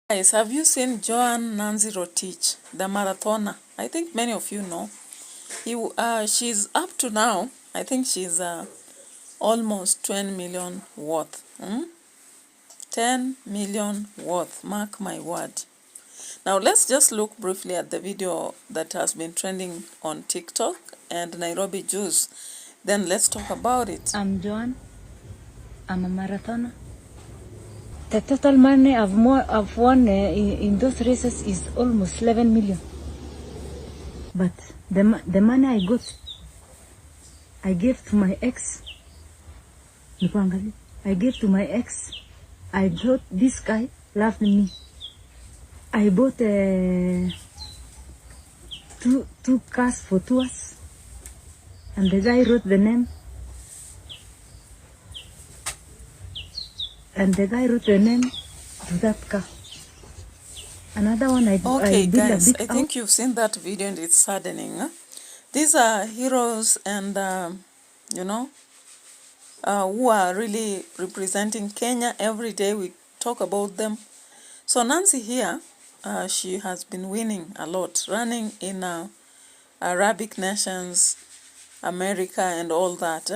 Guys, have you seen Joan Nancy Rotich, the marathoner? I think many of you know. She's up to now, I think she's almost 10 million worth. 10 million worth, mark my word. Now let's just look briefly at the video that has been trending on TikTok and Nairobi Jews. Then let's talk about it. I'm Joan. I'm a marathoner. The total money I've won in those races is almost 11 million. But the money I gave to my ex. I gave to my ex. I thought this guy loved me. I bought two cars for tours, and the guy wrote the name. And the guy wrote the name to that car. Another one Okay, guys, I out. think you've seen that video and it's saddening. Huh? These are heroes and, who are really representing Kenya. Every day we talk about them. So Nancy here, she has been winning a lot, running in Arabic nations, America and all that.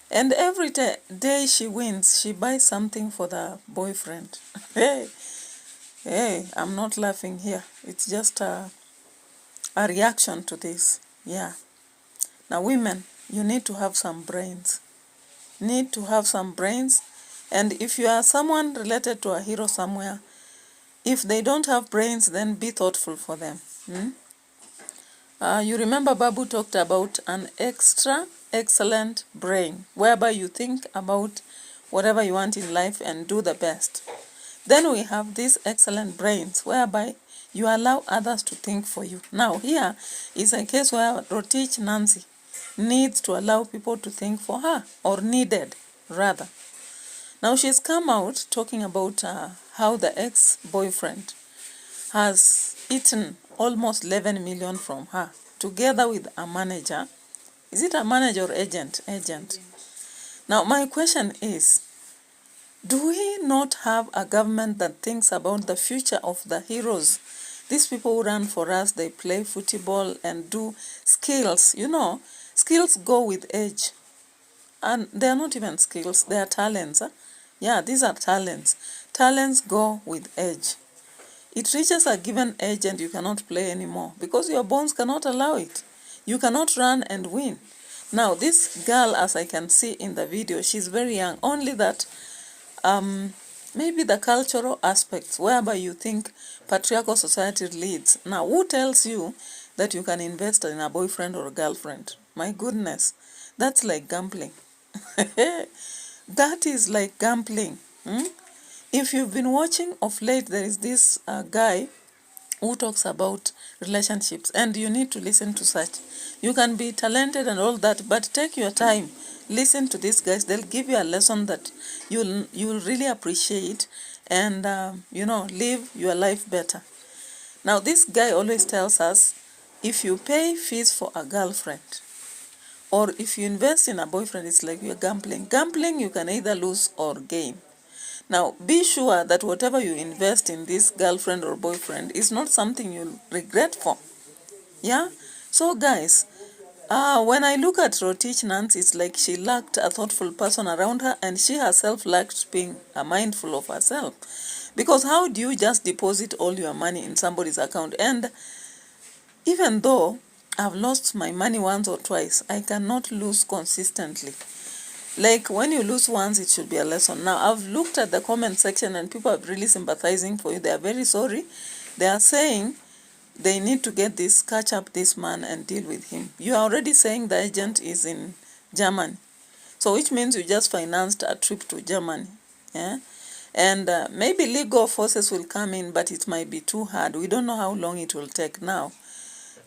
And every day she wins, she buys something for the boyfriend. Hey, I'm not laughing here. It's just a reaction to this. Yeah. Now, women, you need to have some brains. Need to have some brains. And if you are someone related to a hero somewhere, if they don't have brains, then be thoughtful for them. You remember Babu talked about an extra excellent brain, whereby you think about whatever you want in life and do the best. Then we have these excellent brains, whereby you allow others to think for you. Now, here is a case where Rotich Nancy needs to allow people to think for her, or needed, rather. Now, she's come out talking about how the ex-boyfriend has eaten almost 11 million from her, together with a manager. Is it a manager or agent? Agent. Now, my question is, do we not have a government that thinks about the future of the heroes? These people who run for us, they play football and do skills. You know, skills go with age. And they are not even skills, they are talents. Yeah, these are talents. Talents go with age. It reaches a given age and you cannot play anymore because your bones cannot allow it. You cannot run and win. Now, this girl, as I can see in the video, she's very young. Only that maybe the cultural aspects whereby you think patriarchal society leads. Now, who tells you that you can invest in a boyfriend or a girlfriend? My goodness, that's like gambling. That is like gambling. If you've been watching of late, there is this guy who talks about relationships, and you need to listen to such. You can be talented and all that, but take your time. Listen to these guys. They'll give you a lesson that you'll really appreciate and, live your life better. Now, this guy always tells us, if you pay fees for a girlfriend, or if you invest in a boyfriend, it's like you're gambling. Gambling, you can either lose or gain. Now, be sure that whatever you invest in this girlfriend or boyfriend is not something you'll regret for. Yeah? So, guys, when I look at Rotich Nancy, it's like she lacked a thoughtful person around her, and she herself lacked being mindful of herself. Because how do you just deposit all your money in somebody's account? And even though I've lost my money once or twice, I cannot lose consistently. Like, when you lose once, it should be a lesson. Now, I've looked at the comment section and people are really sympathizing for you. They are very sorry. They are saying they need to get this, catch up this man and deal with him. You are already saying the agent is in Germany. So, which means you just financed a trip to Germany. Yeah? And maybe legal forces will come in, but it might be too hard. We don't know how long it will take now.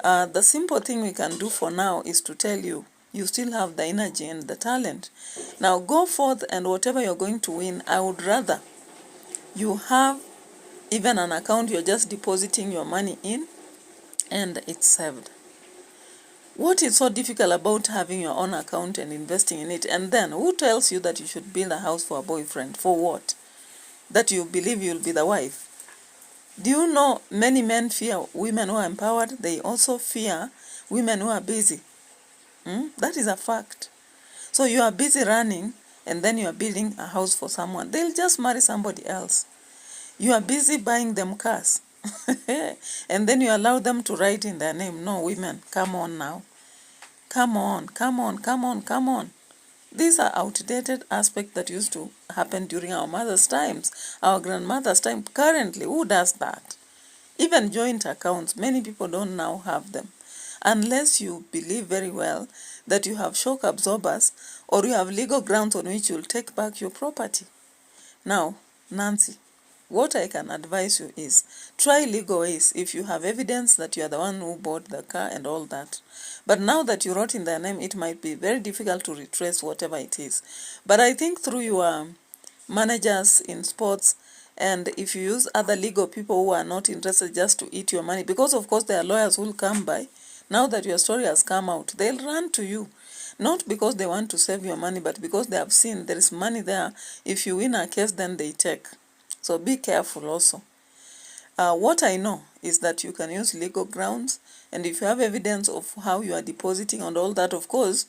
The simple thing we can do for now is to tell you, you still have the energy and the talent. Now go forth, and whatever you're going to win, I would rather you have even an account you're just depositing your money in and it's saved. What is so difficult about having your own account and investing in it? And then who tells you that you should build a house for a boyfriend? For what? That you believe you'll be the wife? Do you know many men fear women who are empowered? They also fear women who are busy. That is a fact. So you are busy running and then you are building a house for someone. They'll just marry somebody else. You are busy buying them cars. And then you allow them to write in their name. No, women, come on now. Come on, come on, come on, come on. These are outdated aspects that used to happen during our mother's times, our grandmother's time. Currently, who does that? Even joint accounts, many people don't now have them. Unless you believe very well that you have shock absorbers or you have legal grounds on which you'll take back your property. Now, Nancy, what I can advise you is try legal ways if you have evidence that you are the one who bought the car and all that. But now that you wrote in their name, it might be very difficult to retrace whatever it is. But I think through your managers in sports, and if you use other legal people who are not interested just to eat your money, because of course there are lawyers who will come by, now that your story has come out, they'll run to you. Not because they want to save your money, but because they have seen there is money there. If you win a case, then they take. So be careful also. What I know is that you can use legal grounds, and if you have evidence of how you are depositing and all that, of course,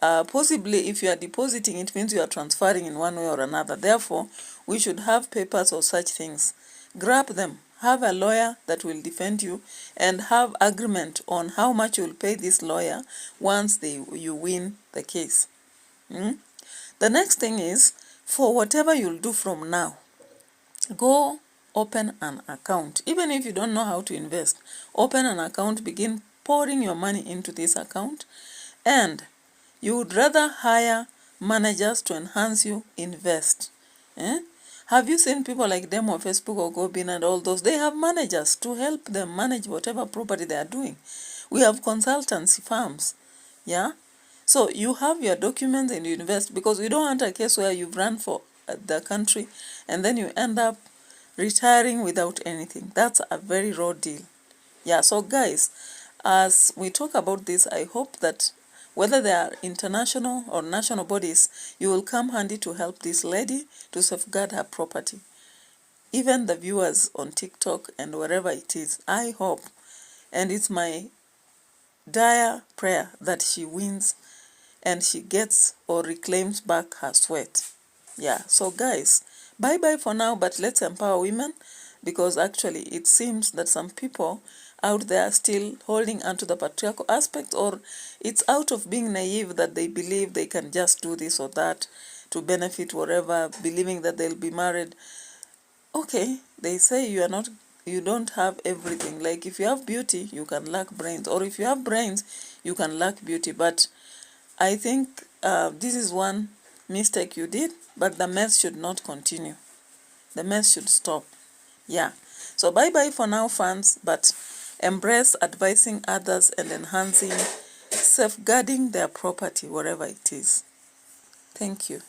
possibly if you are depositing, it means you are transferring in one way or another. Therefore, we should have papers or such things. Grab them. Have a lawyer that will defend you and have agreement on how much you will pay this lawyer once you win the case. The next thing is, for whatever you'll do from now, go open an account. Even if you don't know how to invest, open an account, begin pouring your money into this account, and you would rather hire managers to enhance you, invest. Have you seen people like them on Facebook or Gobin and all those? They have managers to help them manage whatever property they are doing. We have consultancy firms. Yeah? So you have your documents and you invest, because we don't want a case where you've run for the country and then you end up retiring without anything. That's a very raw deal. Yeah, so guys, as we talk about this, I hope that whether they are international or national bodies, you will come handy to help this lady to safeguard her property. Even the viewers on TikTok and wherever it is, I hope, and it's my dire prayer that she wins and she gets or reclaims back her sweat. Yeah, so guys, bye-bye for now, but let's empower women, because actually it seems that some people out there are still holding onto the patriarchal aspect, or it's out of being naive that they believe they can just do this or that to benefit whatever, believing that they'll be married. Okay, they say you don't have everything. Like if you have beauty, you can lack brains, or if you have brains, you can lack beauty. But I think this is one mistake you did, but the mess should not continue. The mess should stop. Yeah. So bye-bye for now, fans, but embrace advising others and enhancing, safeguarding their property, wherever it is. Thank you.